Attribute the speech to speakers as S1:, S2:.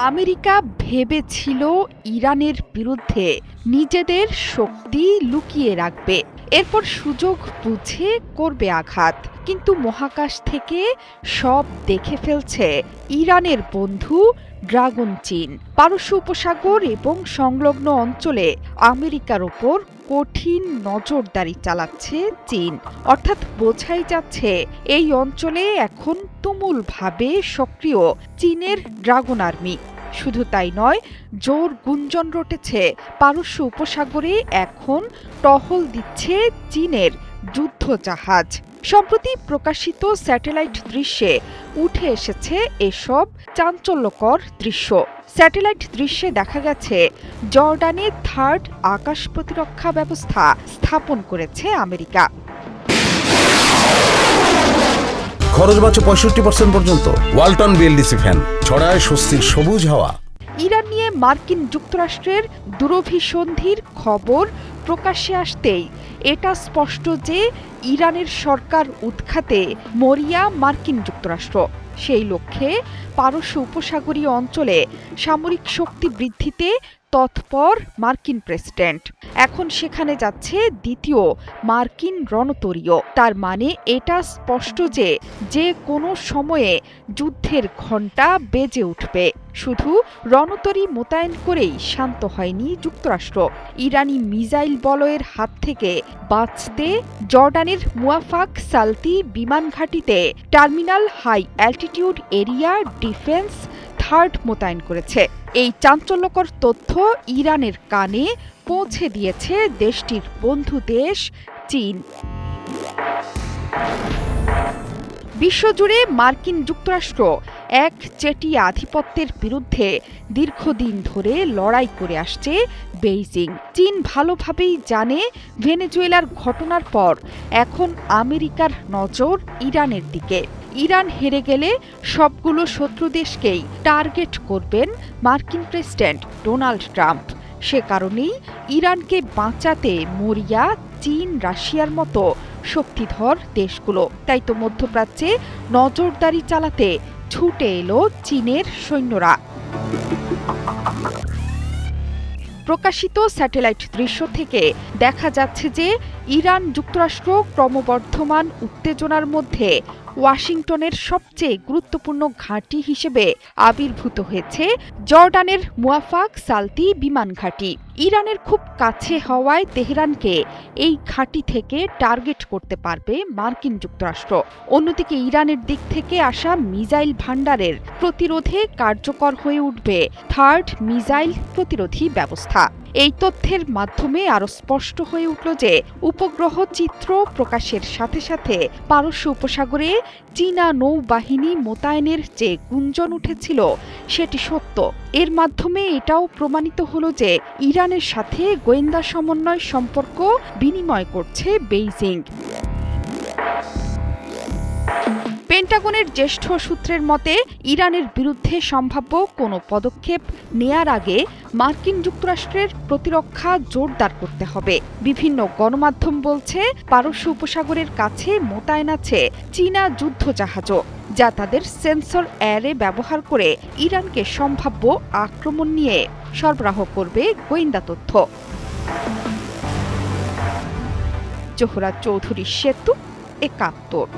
S1: America ভেবেছিল ইরানের বিরুদ্ধে নিজেদের শক্তি লুকিয়ে রাখবে, এরপর সুযোগ বুঝে করবে আঘাত। কিন্তু মহাকাশ থেকে সব দেখে ফেলছে ইরানের বন্ধু ড্রাগন চীন। পারস্য উপসাগর এবং সংলগ্ন অঞ্চলে আমেরিকার ওপর কঠিন নজরদারি চালাচ্ছে চীন। অর্থাৎ বোঝাই যাচ্ছে এই অঞ্চলে এখন তুমুলভাবে সক্রিয় চীনের ড্রাগন আর্মি। শুধু তাই নয়, জোর গুঞ্জন রটেছে পারস্য উপসাগরে এখন টহল দিচ্ছে চীনের যুদ্ধ জাহাজ। সম্প্রতি প্রকাশিত স্যাটেলাইট দৃশ্যে উঠে এসেছে এসব চাঞ্চল্যকর দৃশ্য। স্যাটেলাইট দৃশ্যে দেখা গেছে জর্ডানে থার্ড আকাশ প্রতিরক্ষা ব্যবস্থা স্থাপন করেছে আমেরিকা।
S2: খরচ বাঁচে 65% পর্যন্ত। ওয়ালটন বিএলডিসি ফ্যান ছড়ায় স্বস্তির সবুজ হাওয়া।
S1: ইরান নিয়ে মার্কিন যুক্তরাষ্ট্রের দূরভিসন্ধির খবর প্রকাশ্যে আসতেই এটা স্পষ্ট যে ইরানের সরকার উৎখাতে মরিয়া মার্কিন যুক্তরাষ্ট্র। সেই লক্ষ্যে পারস্য উপসাগরীয় অঞ্চলে সামরিক শক্তি বৃদ্ধিতে তৎপর মার্কিন প্রেসিডেন্ট। এখন সেখানে যাচ্ছে দ্বিতীয় মার্কিন রণতরীয়। তার মানে এটা স্পষ্ট যে যে কোনো সময়ে যুদ্ধের ঘণ্টা বেজে উঠবে। শুধু রণতরী মোতায়েন করেই শান্ত হয়নি যুক্তরাষ্ট্র। ইরানি মিসাইল বলয়ের হাত থেকে বাঁচতে জর্ডানের মুয়াফাক সালতি বিমান ঘাঁটিতে terminal high altitude area defence THAAD মোতায়েন করেছে। এই চাঞ্চল্যকর তথ্য ইরানের কানে পৌঁছে দিয়েছে দেশটির বন্ধু দেশ চীন। বিশ্বজুড়ে মার্কিন যুক্তরাষ্ট্র একচেটিয়া আধিপত্যের বিরুদ্ধে দীর্ঘদিন ধরে লড়াই করে আসছে বেইজিং। চীন ভালোভাবেই জানে ভেনেজুয়েলার ঘটনার পর এখন আমেরিকার নজর ইরানের দিকে। ইরান হেরে গেলে সবগুলো শত্রু দেশকেই টার্গেট করবেন মার্কিন প্রেসিডেন্ট ডোনাল্ড ট্রাম্প। সে কারণেই ইরানকে বাঁচাতে মরিয়া চীন, রাশিয়ার মতো শক্তিধর দেশগুলো। তাই তো মধ্যপ্রাচ্যে নজরদারি চালাতে ছুটে এলো চীনের সৈন্যরা। প্রকাশিত স্যাটেলাইট দৃশ্য থেকে দেখা যাচ্ছে যে ইরান যুক্তরাষ্ট্র ক্রমবর্ধমান উত্তেজনার মধ্যে ওয়াশিংটনের সবচেয়ে গুরুত্বপূর্ণ ঘাঁটি হিসেবে আবির্ভূত হয়েছে জর্ডানের মুয়াফাক সালতি বিমান ঘাঁটি। ইরানের খুব কাছে হওয়ায় তেহরানকে এই ঘাঁটি থেকে টার্গেট করতে পারবে মার্কিন যুক্তরাষ্ট্র। অন্যদিকে ইরানের দিক থেকে আসা মিসাইল ভান্ডারের প্রতিরোধে কার্যকর হয়ে উঠবে থার্ড মিসাইল প্রতিরোধী ব্যবস্থা। এই তথ্যের মাধ্যমে আরও স্পষ্ট হয়ে উঠল যে উপগ্রহ চিত্র প্রকাশের সাথে সাথে পারস্য উপসাগরে চীনা নৌবাহিনী মোতায়েনের যে গুঞ্জন উঠেছিল সেটি সত্য। এর মাধ্যমে এটাও প্রমাণিত হলো যে ইরানের সাথে গোয়েন্দা সমন্বয় সম্পর্ক বিনিময় করছে বেইজিং। পেন্টাগনের জ্যেষ্ঠ সূত্রের মতে ইরানের বিরুদ্ধে সম্ভাব্য কোনো পদক্ষেপ নেয়ার আগে মার্কিন যুক্তরাষ্ট্রের প্রতিরক্ষা জোরদার করতে হবে। বিভিন্ন গণমাধ্যম বলছে পারস্য উপসাগরের কাছে মোতায়েন আছে চীনা যুদ্ধজাহাজও, যা তাদের সেন্সর অ্যারে ব্যবহার করে ইরানকে সম্ভাব্য আক্রমণ নিয়ে সরবরাহ করবে গোয়েন্দা তথ্য। জোহরা চৌধুরী সেতু, ৭১।